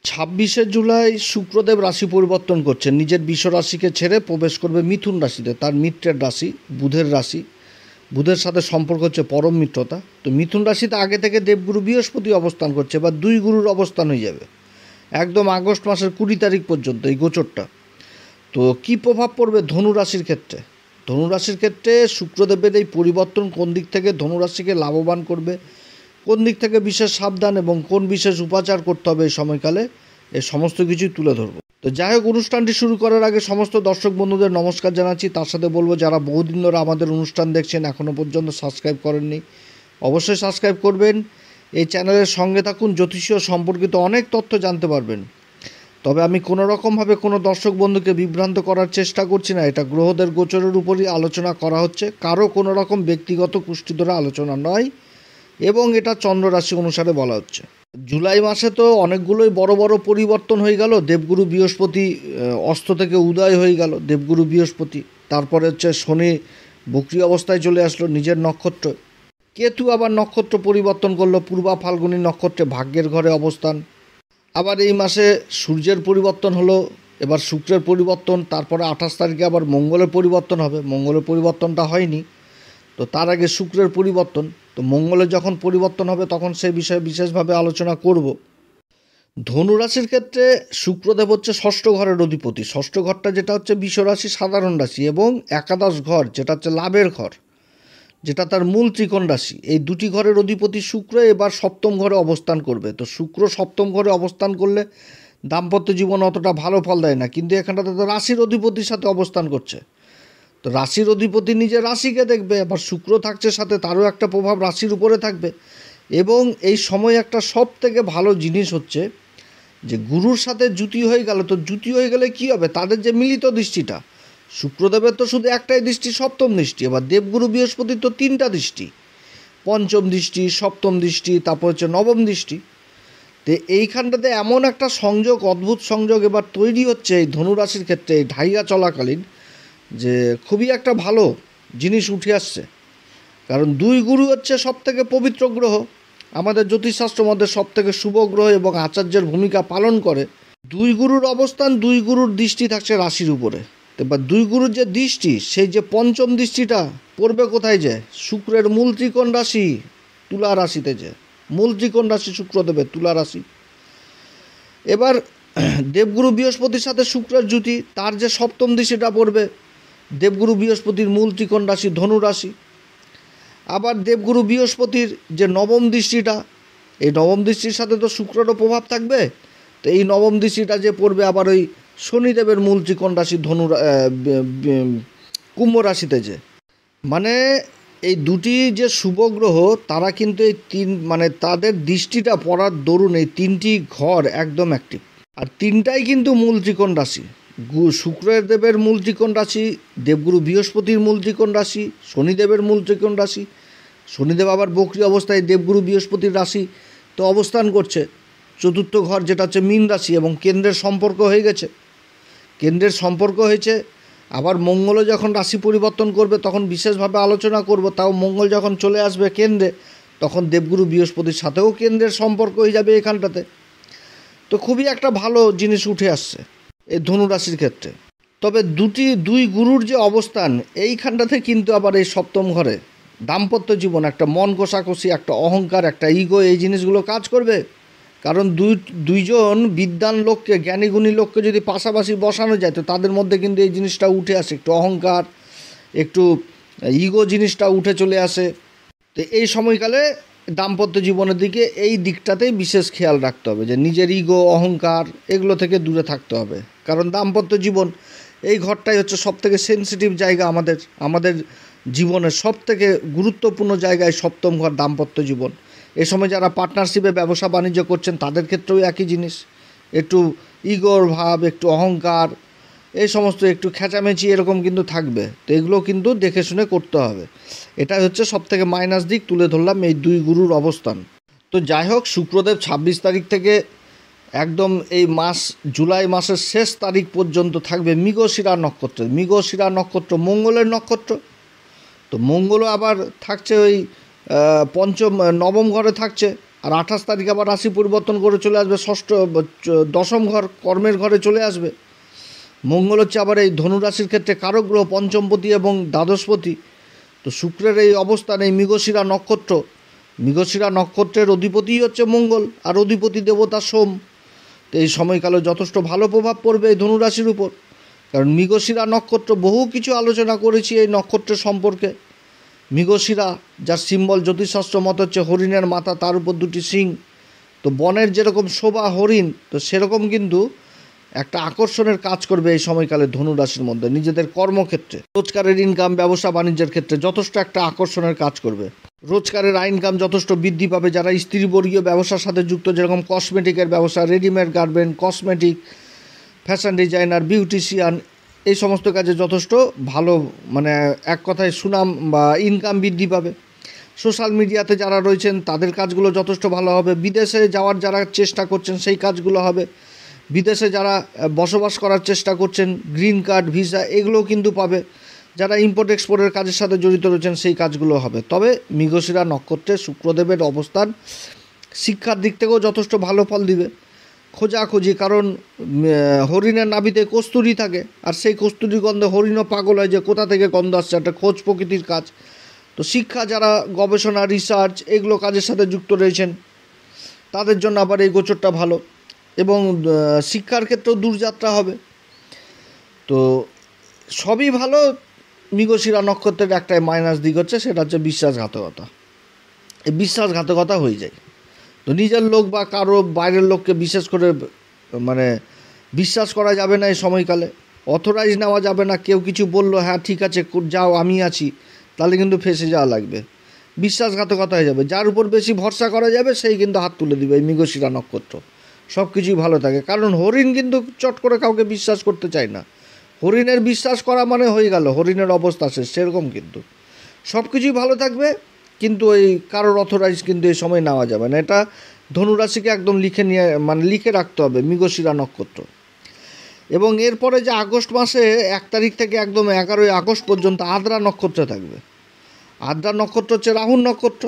26শে জুলাই শুক্রদেব রাশি পরিবর্তন করছেন, নিজের বিশ্ব রাশিকে ছেড়ে প্রবেশ করবে মিথুন রাশিতে। তার মিত্রের রাশি বুধের রাশি, বুধের সাথে সম্পর্ক হচ্ছে পরম মিত্রতা। তো মিথুন রাশিতে আগে থেকে দেবগুরু বৃহস্পতি অবস্থান করছে, বা দুই গুরুর অবস্থান হয়ে যাবে একদম আগস্ট মাসের 20 তারিখ পর্যন্ত এই গোচরটা। তো কি প্রভাব পড়বে ধনু রাশির ক্ষেত্রে? ধনু রাশির ক্ষেত্রে শুক্রদেবের এই পরিবর্তন কোন দিক থেকে ধনু রাশিকে লাভবান করবে, কোন দিক থেকে বিশেষ সাবধান এবং কোন বিশেষ উপাচার করতে হবে এই সময়কালে, এই সমস্ত কিছুই তুলে ধরবো। তো যাই হোক, অনুষ্ঠানটি শুরু করার আগে সমস্ত দর্শক বন্ধুদের নমস্কার জানাচ্ছি। তার সাথে বলবো, যারা বহুদিন ধরে আমাদের অনুষ্ঠান দেখছেন এখনও পর্যন্ত সাবস্ক্রাইব করেননি, অবশ্যই সাবস্ক্রাইব করবেন। এই চ্যানেলের সঙ্গে থাকুন, জ্যোতিষীয় সম্পর্কিত অনেক তথ্য জানতে পারবেন। তবে আমি কোনো রকমভাবে কোনো দর্শক বন্ধুকে বিভ্রান্ত করার চেষ্টা করছি না। এটা গ্রহদের গোচরের উপরই আলোচনা করা হচ্ছে, কারো কোনো রকম ব্যক্তিগত কুষ্টি ধরে আলোচনা নয়, এবং এটা চন্দ্র রাশি অনুসারে বলা হচ্ছে। জুলাই মাসে তো অনেকগুলোই বড় বড় পরিবর্তন হয়ে গেল। দেবগুরু বৃহস্পতি অস্ত থেকে উদয় হয়ে গেল, দেবগুরু বৃহস্পতি। তারপরে হচ্ছে শনি বক্রী অবস্থায় চলে আসলো নিজের নক্ষত্র। কেতু আবার নক্ষত্র পরিবর্তন করলো, পূর্বা ফাল্গুনী নক্ষত্রে ভাগ্যের ঘরে অবস্থান। আবার এই মাসে সূর্যের পরিবর্তন হলো, এবার শুক্রের পরিবর্তন, তারপরে 28 তারিখে আবার মঙ্গলের পরিবর্তন হবে। মঙ্গলের পরিবর্তনটা হয়নি, তো তার আগে শুক্রের পরিবর্তন। তো মঙ্গলের যখন পরিবর্তন হবে তখন সেই বিষয়ে বিশেষভাবে আলোচনা করব। ধনুরাশির ক্ষেত্রে শুক্রদেব হচ্ছে ষষ্ঠ ঘরের অধিপতি। ষষ্ঠ ঘরটা যেটা হচ্ছে বিশ্বরাশি, সাধারণ রাশি, এবং একাদশ ঘর যেটা হচ্ছে লাভের ঘর, যেটা তার মূল ত্রিকোণ রাশি। এই দুটি ঘরের অধিপতি শুক্র এবার সপ্তম ঘরে অবস্থান করবে। তো শুক্র সপ্তম ঘরে অবস্থান করলে দাম্পত্য জীবন অতটা ভালো ফল দেয় না, কিন্তু এখানটাতে তো রাশির অধিপতির সাথে অবস্থান করছে। তো রাশির অধিপতি নিজের রাশিকে দেখবে, আবার শুক্র থাকছে সাথে, তারও একটা প্রভাব রাশির উপরে থাকবে। এবং এই সময় একটা সব থেকে ভালো জিনিস হচ্ছে যে গুরুর সাথে জুতি হয়ে গেল। তো জুতি হয়ে গেলে কি হবে, তাদের যে মিলিত দৃষ্টিটা, শুক্রদেবের তো শুধু একটাই দৃষ্টি, সপ্তম দৃষ্টি। এবার দেবগুরু বৃহস্পতির তো 3টা দৃষ্টি, পঞ্চম দৃষ্টি, সপ্তম দৃষ্টি, তারপর হচ্ছে নবম দৃষ্টি। তো এইখানটাতে এমন একটা সংযোগ, অদ্ভুত সংযোগ এবার তৈরি হচ্ছে এই ধনুরাশির ক্ষেত্রে, এই ঢাইয়া চলাকালীন, যে খুবই একটা ভালো জিনিস উঠে আসছে। কারণ দুই গুরু হচ্ছে সব থেকে পবিত্র গ্রহ, আমাদের জ্যোতিষশাস্ত্র মধ্যে সব থেকে শুভ গ্রহ এবং আচার্যের ভূমিকা পালন করে। দুই গুরুর অবস্থান, দুই গুরুর দৃষ্টি থাকছে রাশির উপরে। এবার দুই গুরুর যে দৃষ্টি, সেই যে পঞ্চম দৃষ্টিটা পড়বে কোথায়, যে শুক্রের মূল ত্রিকোণ রাশি তুলা রাশিতে, যে মূল ত্রিকোণ রাশি শুক্রদেবের তুলা রাশি। এবার দেবগুরু বৃহস্পতির সাথে শুক্রের জুতি, তার যে সপ্তম দৃষ্টিটা পড়বে দেবগুরু বৃহস্পতির মূল ত্রিকোণ রাশি ধনু রাশি। আবার দেবগুরু বৃহস্পতির যে নবম দৃষ্টিটা, এই নবম দৃষ্টির সাথে তো শুক্রেরও প্রভাব থাকবে। তো এই নবম দৃষ্টিটা যে পড়বে আবার ওই শনিদেবের মূল ত্রিকোণ রাশি কুম্ভ রাশিতে। যে মানে এই দুটি যে শুভ গ্রহ, তারা কিন্তু এই তাদের দৃষ্টিটা পড়ার দরুন এই 3টি ঘর একদম অ্যাক্টিভ। আর 3টাই কিন্তু মূল ত্রিকোণ রাশি। শুক্রের দেবের মূল ত্রিকোণ রাশি, দেবগুরু বৃহস্পতির মূল ত্রিকোণ রাশি, শনিদেবের মূল ত্রিকোণ রাশি। শনিদেব আবার বক্রী অবস্থায় দেবগুরু বৃহস্পতির রাশি তো অবস্থান করছে, চতুর্থ ঘর যেটা হচ্ছে মীন রাশি, এবং কেন্দ্রের সম্পর্ক হয়ে গেছে, কেন্দ্রের সম্পর্ক হয়েছে। আবার মঙ্গলও যখন রাশি পরিবর্তন করবে তখন বিশেষভাবে আলোচনা করব। তাও মঙ্গল যখন চলে আসবে কেন্দ্রে, তখন দেবগুরু বৃহস্পতির সাথেও কেন্দ্রের সম্পর্ক হয়ে যাবে এখানটাতে। তো খুবই একটা ভালো জিনিস উঠে আসছে এই ধনুরাশির ক্ষেত্রে। তবে দুই গুরুর যে অবস্থান এইখানটাতে কিন্তু আবার এই সপ্তম ঘরে দাম্পত্য জীবন, একটা মন কষাকষি, একটা অহংকার, একটা ইগো, এই জিনিসগুলো কাজ করবে। কারণ দুইজন বিদ্বান লোককে, জ্ঞানীগুণী লোককে যদি পাশাপাশি বসানো যায়, তো তাদের মধ্যে কিন্তু এই জিনিসটা উঠে আসে, একটু অহংকার, একটু ইগো জিনিসটা উঠে চলে আসে। তো এই সময়কালে দাম্পত্য জীবনের দিকে এই দিকটাতেই বিশেষ খেয়াল রাখতে হবে, যে নিজের ইগো, অহংকার এগুলো থেকে দূরে থাকতে হবে। কারণ দাম্পত্য জীবন এই ঘরটাই হচ্ছে সবথেকে সেনসিটিভ জায়গা, আমাদের জীবনের সবথেকে গুরুত্বপূর্ণ জায়গায় সপ্তম ঘর, দাম্পত্য জীবন। এ সময় যারা পার্টনারশিপে ব্যবসা বাণিজ্য করছেন তাদের ক্ষেত্রেও একই জিনিস, একটু ইগোর ভাব, একটু অহংকার, এই সমস্ত একটু খেঁচামেচি এরকম কিন্তু থাকবে। তো এগুলো কিন্তু দেখে শুনে করতে হবে। এটাই হচ্ছে সবথেকে মাইনাস দিক তুলে ধরলাম এই দুই গুরুর অবস্থান। তো যাই হোক, শুক্রদেব 26 তারিখ থেকে একদম এই মাস, জুলাই মাসের শেষ তারিখ পর্যন্ত থাকবে মৃগশিরা নক্ষত্রে। মৃগশিরা নক্ষত্র মঙ্গলের নক্ষত্র। তো মঙ্গলও আবার থাকছে ওই নবম ঘরে থাকছে। আর 28 তারিখ আবার রাশি পরিবর্তন করে চলে আসবে দশম ঘর, কর্মের ঘরে চলে আসবে। মঙ্গল হচ্ছে আবার এই ধনুরাশির ক্ষেত্রে কারক গ্রহ, পঞ্চমপতি এবং দ্বাদশপতি। তো শুক্রের এই অবস্থান, এই মৃগশিরা নক্ষত্র, মৃগশিরা নক্ষত্রের অধিপতিই হচ্ছে মঙ্গল, আর অধিপতি দেবতা সোম। তো এই সময়কালে যথেষ্ট ভালো প্রভাব পড়বে এই ধনুরাশির উপর। কারণ মৃগশিরা নক্ষত্র, বহু কিছু আলোচনা করেছি এই নক্ষত্রের সম্পর্কে। মৃগশিরা, যার সিম্বল জ্যোতিষশাস্ত্র মত হচ্ছে হরিণের মাথা, তার উপর দুটি সিং। তো বনের যেরকম শোভা হরিণ, তো সেরকম কিন্তু একটা আকর্ষণের কাজ করবে এই সময়কালে ধনুরাশির মধ্যে। নিজেদের কর্মক্ষেত্রে, রোজগারের ইনকাম, ব্যবসা বাণিজ্যের ক্ষেত্রে যথেষ্ট একটা আকর্ষণের কাজ করবে। রোজগারের ইনকাম যথেষ্ট বৃদ্ধি পাবে। যারা স্ত্রীবর্গীয় ব্যবসার সাথে যুক্ত, যেরকম কসমেটিকের ব্যবসা, readymade garment, cosmetic, fashion designer, beautician, এই সমস্ত কাজে যথেষ্ট ভালো, মানে এক কথায় সুনাম বা ইনকাম বৃদ্ধি পাবে। সোশ্যাল মিডিয়াতে যারা রয়েছেন তাদের কাজগুলো যথেষ্ট ভালো হবে। বিদেশে যাওয়ার যারা চেষ্টা করছেন সেই কাজগুলো হবে। বিদেশে যারা বসবাস করার চেষ্টা করছেন, গ্রিন কার্ড, ভিসা, এগুলোও কিন্তু পাবে। যারা ইম্পোর্ট এক্সপোর্টের কাজের সাথে জড়িত রয়েছেন সেই কাজগুলো হবে। তবে মৃগশিরা নক্ষত্রে শুক্রদেবের অবস্থান শিক্ষার দিক থেকেও যথেষ্ট ভালো ফল দিবে। খোঁজাখুঁজি, কারণ হরিণের নাভিতে কস্তুরি থাকে, আর সেই কস্তুরি গন্ধে হরিণও পাগল হয় যে কোথা থেকে গন্ধ আসছে, একটা খোঁজ প্রকৃতির কাজ। তো শিক্ষা, যারা গবেষণা, রিসার্চ, এগুলো কাজের সাথে যুক্ত রয়েছেন তাদের জন্য আবার এই গোচরটা ভালো। এবং শিক্ষার ক্ষেত্রেও দূরযাত্রা হবে। তো সবই ভালো। মৃগশিরা নক্ষত্রের একটাই মাইনাস দিক হচ্ছে, সেটা হচ্ছে বিশ্বাসঘাতকতা। এই বিশ্বাসঘাতকতা হয়ে যায়। তো নিজের লোক বা কারো বাইরের লোককে বিশেষ করে মানে বিশ্বাস করা যাবে না এই সময়কালে। অথরাইজ নেওয়া যাবে না। কেউ কিছু বললো, হ্যাঁ ঠিক আছে যাও আমি আছি, তাহলে কিন্তু ফেঁসে যাওয়া লাগবে। বিশ্বাসঘাতকতা হয়ে যাবে। যার উপর বেশি ভরসা করা যাবে সেই কিন্তু হাত তুলে দিবে এই মৃগশিরা নক্ষত্র। সব কিছুই ভালো থাকে। কারণ হরিণ কিন্তু চট করে কাউকে বিশ্বাস করতে চায় না। হরিণের বিশ্বাস করা মানে হয়ে গেল হরিণের অবস্থা শেষ, সেরকম কিন্তু সব কিছুই ভালো থাকবে। কিন্তু ওই কারোর অথরাইজ কিন্তু এই সময় নেওয়া যাবে না। এটা ধনুরাশিকে একদম লিখে রাখতে হবে, মৃগশিরা নক্ষত্র। এবং এরপরে যে আগস্ট মাসে 1 তারিখ থেকে একদম 11ই আগস্ট পর্যন্ত আদ্রা নক্ষত্রে থাকবে। আদ্রা নক্ষত্র হচ্ছে রাহুর নক্ষত্র।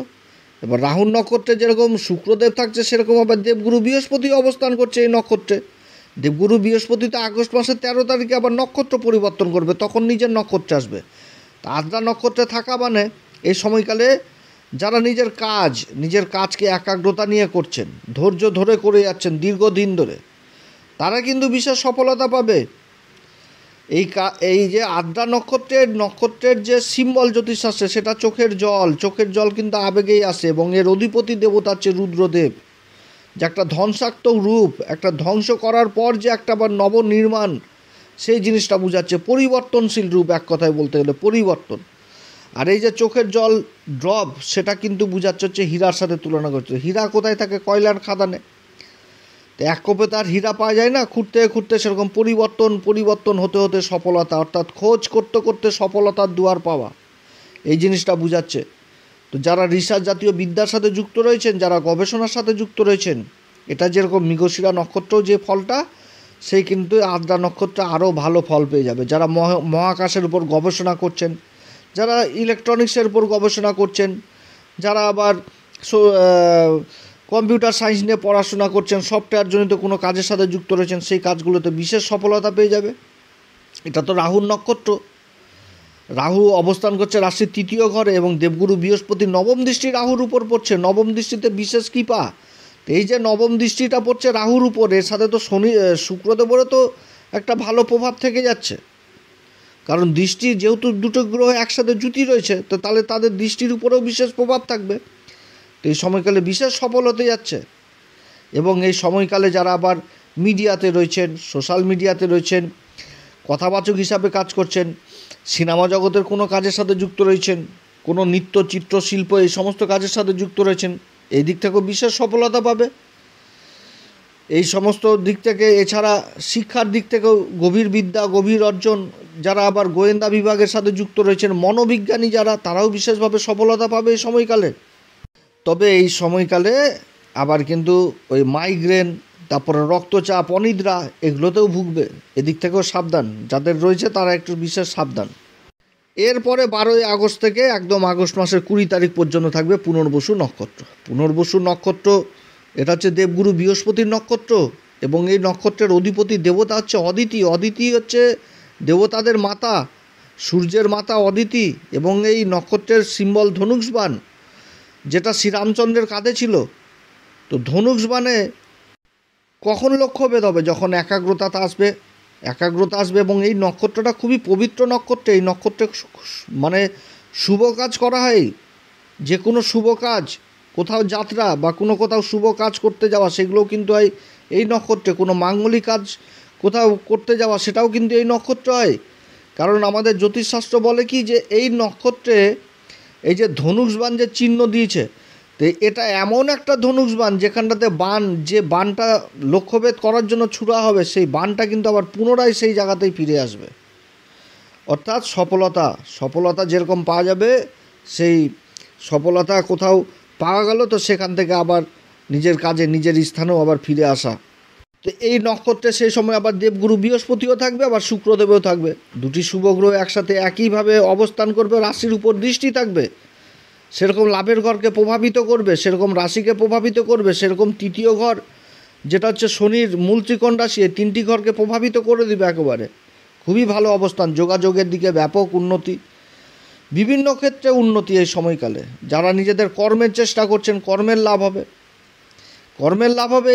এবার রাহুর নক্ষত্রে যেরকম শুক্রদেব থাকছে, সেরকম আবার দেবগুরু বৃহস্পতি অবস্থান করছে এই নক্ষত্রে। দেবগুরু বৃহস্পতি তো আগস্ট মাসের 13 তারিখে আবার নক্ষত্র পরিবর্তন করবে, তখন নিজের নক্ষত্রে আসবে। তা আদ্রা নক্ষত্রে থাকা মানে এই সময়কালে যারা নিজের কাজকে একাগ্রতা নিয়ে করছেন, ধৈর্য ধরে করে যাচ্ছেন দীর্ঘদিন ধরে, তারা কিন্তু বিশেষ সফলতা পাবে। এই যে আদ্রা নক্ষত্রের যে সিম্বল জ্যোতিষশাস্ত্রে, সেটা চোখের জল কিন্তু আবেগেই আসে। এবং এর অধিপতি দেবতা হচ্ছে রুদ্রদেব, যে একটা ধ্বংসাত্মক রূপ, একটা ধ্বংস করার পর যে একটা আবার নবনির্মাণ, সেই জিনিসটা বোঝাচ্ছে। পরিবর্তনশীল রূপ, এক কথায় বলতে গেলে পরিবর্তন। আর এই যে চোখের জল ড্রপ, সেটা কিন্তু বোঝাচ্ছে হচ্ছে হীরার সাথে তুলনা করছে। হীরা কোথায় থাকে? কয়লার খাদানে। তো এক কোপে তার হীরা পাওয়া যায় না, খুঁড়তে খুঁড়তে সেরকম পরিবর্তন হতে হতে সফলতা, অর্থাৎ খোঁজ করতে করতে সফলতার দুয়ার পাওয়া, এই জিনিসটা বোঝাচ্ছে। তো যারা রিসার্চ জাতীয় বিদ্যার সাথে যুক্ত রয়েছেন, যারা গবেষণার সাথে যুক্ত রয়েছেন, এটা যেরকম মৃগশিরা নক্ষত্র যে ফলটা, সেই কিন্তু আদ্রা নক্ষত্রে আরও ভালো ফল পেয়ে যাবে। যারা মহাকাশের উপর গবেষণা করছেন, যারা ইলেকট্রনিক্সের উপর গবেষণা করছেন, যারা আবার কম্পিউটার সায়েন্স নিয়ে পড়াশোনা করছেন, সফটওয়্যার জনিত কোনো কাজের সাথে যুক্ত রয়েছেন, সেই কাজগুলোতে বিশেষ সফলতা পেয়ে যাবে। এটা তো রাহুর নক্ষত্র। রাহু অবস্থান করছে রাশির 3য় ঘরে, এবং দেবগুরু বৃহস্পতি নবম দৃষ্টি রাহুর উপর পড়ছে। নবম দৃষ্টিতে বিশেষ কৃপা। এই যে নবম দৃষ্টিটা পড়ছে রাহুর উপর, এর সাথে তো শুক্রদেবেরও তো একটা ভালো প্রভাব থেকে যাচ্ছে। কারণ দৃষ্টি যেহেতু দুটো গ্রহ একসাথে জুতি রয়েছে, তো তাহলে তাদের দৃষ্টির উপরেও বিশেষ প্রভাব থাকবে। তো এই সময়কালে বিশেষ সফল হতে যাচ্ছে। এবং এই সময়কালে যারা আবার মিডিয়াতে রয়েছেন, সোশ্যাল মিডিয়াতে রয়েছেন, কথাবাচক হিসাবে কাজ করছেন, সিনেমা জগতের কোনো কাজের সাথে যুক্ত রয়েছেন, কোনো নৃত্য, চিত্রশিল্প, এই সমস্ত কাজের সাথে যুক্ত রয়েছেন, এই দিক থেকেও বিশেষ সফলতা পাবে। এই সমস্ত দিক থেকে, এছাড়া শিক্ষার দিক থেকেও গভীর বিদ্যা, গভীর অর্জন, যারা আবার গোয়েন্দা বিভাগের সাথে যুক্ত রয়েছেন, মনোবিজ্ঞানী যারা, তারাও বিশেষভাবে সফলতা পাবে এই সময়কালে। তবে এই সময়কালে আবার কিন্তু ওই মাইগ্রেন, তারপরে রক্তচাপ, অনিদ্রা, এগুলোতেও ভুগবে। এদিক থেকেও সাবধান, যাদের রয়েছে তারা একটু বিশেষ সাবধান। এরপরে 12ই আগস্ট থেকে একদম আগস্ট মাসের 20 তারিখ পর্যন্ত থাকবে পুনর্বসু নক্ষত্র। পুনর্বসু নক্ষত্র এটা হচ্ছে দেবগুরু বৃহস্পতির নক্ষত্র, এবং এই নক্ষত্রের অধিপতি দেবতা হচ্ছে অদিতি। অদিতি হচ্ছে দেবতাদের মাতা, সূর্যের মাতা অদিতি। এবং এই নক্ষত্রের সিম্বল ধনুষবাণ, যেটা শ্রীরামচন্দ্রের কাঁধে ছিল। তো ধনুষবাণে কখন লক্ষ্যভেদ হবে? যখন একাগ্রতা আসবে। এবং এই নক্ষত্রটা খুবই পবিত্র নক্ষত্র। এই নক্ষত্রে মানে শুভ কাজ করা হয়, যে কোনো শুভ কাজ, কোথাও যাত্রা বা কোথাও শুভ কাজ করতে যাওয়া, সেগুলোও কিন্তু হয় এই নক্ষত্রে। কোনো মাঙ্গলিক কাজ কোথাও করতে যাওয়া, সেটাও কিন্তু এই নক্ষত্র হয়। কারণ আমাদের জ্যোতিষশাস্ত্র বলে কি, যে এই নক্ষত্রে এই যে ধনুষবাণ যে চিহ্ন দিয়েছে, তো এটা এমন একটা ধনুষবাণ যেখানটাতে যে বাণটা লক্ষ্যভেদ করার জন্য ছুড়া হবে, সেই বাণটা কিন্তু আবার পুনরায় সেই জায়গাতেই ফিরে আসবে। অর্থাৎ সফলতা যেরকম পাওয়া যাবে, সেই সফলতা কোথাও পাওয়া গেল, তো সেখান থেকে আবার নিজের কাজে নিজের স্থানেও আবার ফিরে আসা। তো এই নক্ষত্রে সেই সময় আবার দেবগুরু বৃহস্পতিও থাকবে, আবার শুক্রদেবও থাকবে। দুটি শুভ গ্রহ একসাথে একইভাবে অবস্থান করবে, রাশির উপর দৃষ্টি থাকবে। সেরকম লাভের ঘরকে প্রভাবিত করবে, সেরকম রাশিকে প্রভাবিত করবে। সেরকম তৃতীয় ঘর, যেটা হচ্ছে শনির মূল ত্রিকোণ রাশি, এই 3টি ঘরকে প্রভাবিত করে দিবে একেবারে। খুবই ভালো অবস্থান, যোগাযোগের দিকে ব্যাপক উন্নতি, বিভিন্ন ক্ষেত্রে উন্নতি এই সময়কালে। যারা নিজেদের কর্মের চেষ্টা করছেন, কর্মের লাভ হবে।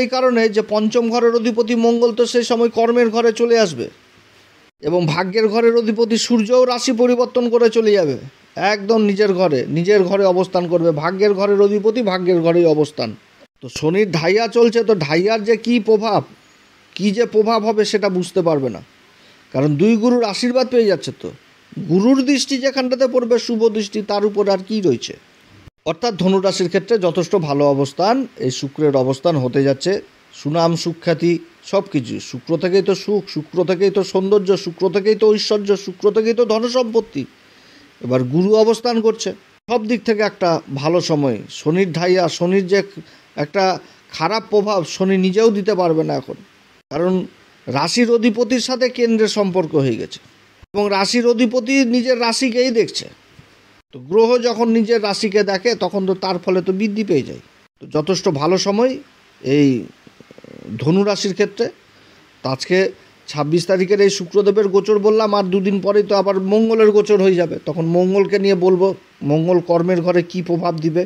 এই কারণে যে পঞ্চম ঘরের অধিপতি মঙ্গল তো সেই সময় কর্মের ঘরে চলে আসবে, এবং ভাগ্যের ঘরের অধিপতি সূর্যও রাশি পরিবর্তন করে চলে যাবে, একদম নিজের ঘরে অবস্থান করবে। ভাগ্যের ঘরের অধিপতি ভাগ্যের ঘরেই অবস্থান। তো শনির ঢাইয়া চলছে, তো ঢাইয়ার যে কী যে প্রভাব হবে সেটা বুঝতে পারবে না, কারণ 2 গুরুর আশীর্বাদ পেয়ে যাচ্ছে। তো গুরুর দৃষ্টি যেখানটাতে পড়বে, শুভ দৃষ্টি, তার উপর আর কি রয়েছে। অর্থাৎ ধনুরাশির ক্ষেত্রে যথেষ্ট ভালো অবস্থান এই শুক্রের অবস্থান হতে যাচ্ছে। সুনাম, সুখ্যাতি, সব কিছু শুক্র থেকেই তো সুখ, শুক্র থেকেই তো সৌন্দর্য, শুক্র থেকেই তো ঐশ্বর্য, শুক্র থেকেই তো ধনসম্পত্তি। এবার গুরু অবস্থান করছে, সব দিক থেকে একটা ভালো সময়। শনির ঢাইয়া, শনির যে একটা খারাপ প্রভাব শনি নিজেও দিতে পারবে না এখন, কারণ রাশির অধিপতির সাথে কেন্দ্রের সম্পর্ক হয়ে গেছে, এবং রাশির অধিপতি নিজের রাশিকেই দেখছে। তো গ্রহ যখন নিজের রাশিকে দেখে, তখন তো তার ফলে তো বৃদ্ধি পেয়ে যায়। তো যথেষ্ট ভালো সময় এই ধনু রাশির ক্ষেত্রে। তো আজকে 26 তারিখের এই শুক্রদেবের গোচর বললাম, আর 2 দিন পরেই তো আবার মঙ্গলের গোচর হয়ে যাবে। তখন মঙ্গলকে নিয়ে বলবো, মঙ্গল কর্মের ঘরে কি প্রভাব দিবে।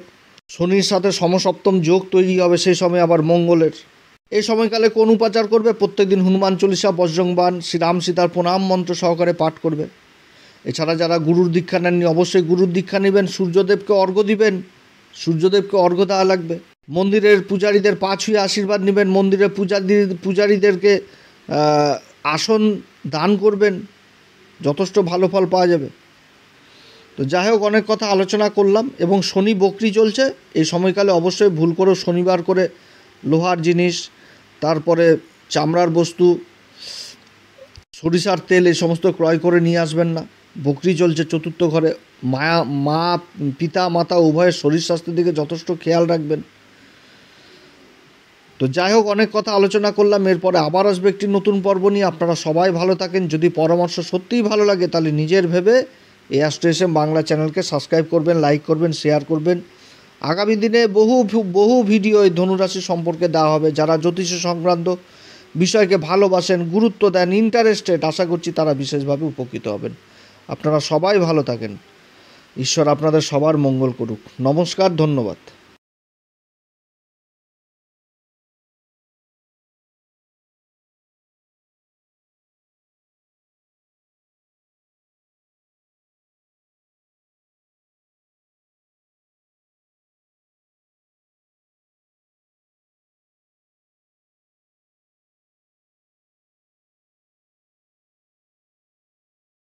শনির সাথে সমসপ্তম যোগ তৈরি হবে সেই সময় আবার মঙ্গলের। এই সময়কালে কোন উপাচার করবে? প্রত্যেকদিন হনুমান চল্লিশা, বজ্রংবাণ, শ্রীরাম সীতার প্রণাম মন্ত্র সহকারে পাঠ করবে। এছাড়া যারা গুরুর দীক্ষা নেননি, অবশ্যই গুরুর দীক্ষা নেবেন। সূর্যদেবকে অর্ঘ্য দিবেন, সূর্যদেবকে অর্ঘ্য দেওয়া লাগবে। মন্দিরের পূজারীদের পা ছুঁয়ে আশীর্বাদ নেবেন, মন্দিরের পূজারীদেরকে আসন দান করবেন, যথেষ্ট ভালো ফল পাওয়া যাবে। তো যাই হোক, অনেক কথা আলোচনা করলাম। এবং শনি বকরি চলছে এই সময়কালে, অবশ্যই ভুল করেও শনিবার করে লোহার জিনিস, তারপরে চামড়ার বস্তু, সরিষার তেল, এই সমস্ত ক্রয় করে নিয়ে আসবেন না। বকরি চলছে চতুর্থ ঘরে, পিতা মাতা উভয়ের শরীর স্বাস্থ্যের দিকে যথেষ্ট খেয়াল রাখবেন। তো যাই হোক, অনেক কথা আলোচনা করলাম। এরপরে আবার আসবে একটি নতুন পর্ব নিয়ে। আপনারা সবাই ভালো থাকেন। যদি পরামর্শ সত্যিই ভালো লাগে, তাহলে নিজের ভেবে এই AstroSM বাংলা চ্যানেলকে সাবস্ক্রাইব করবেন, লাইক করবেন, শেয়ার করবেন। আগামী দিনে বহু ভিডিও এই ধনুরাশি সম্পর্কে দেওয়া হবে। যারা জ্যোতিষ সংক্রান্ত বিষয়কে ভালোবাসেন, গুরুত্ব দেন, ইন্টারেস্টেড, আশা করছি তারা বিশেষভাবে উপকৃত হবেন। আপনারা সবাই ভালো থাকেন। ঈশ্বর আপনাদের সবার মঙ্গল করুক। নমস্কার, ধন্যবাদ।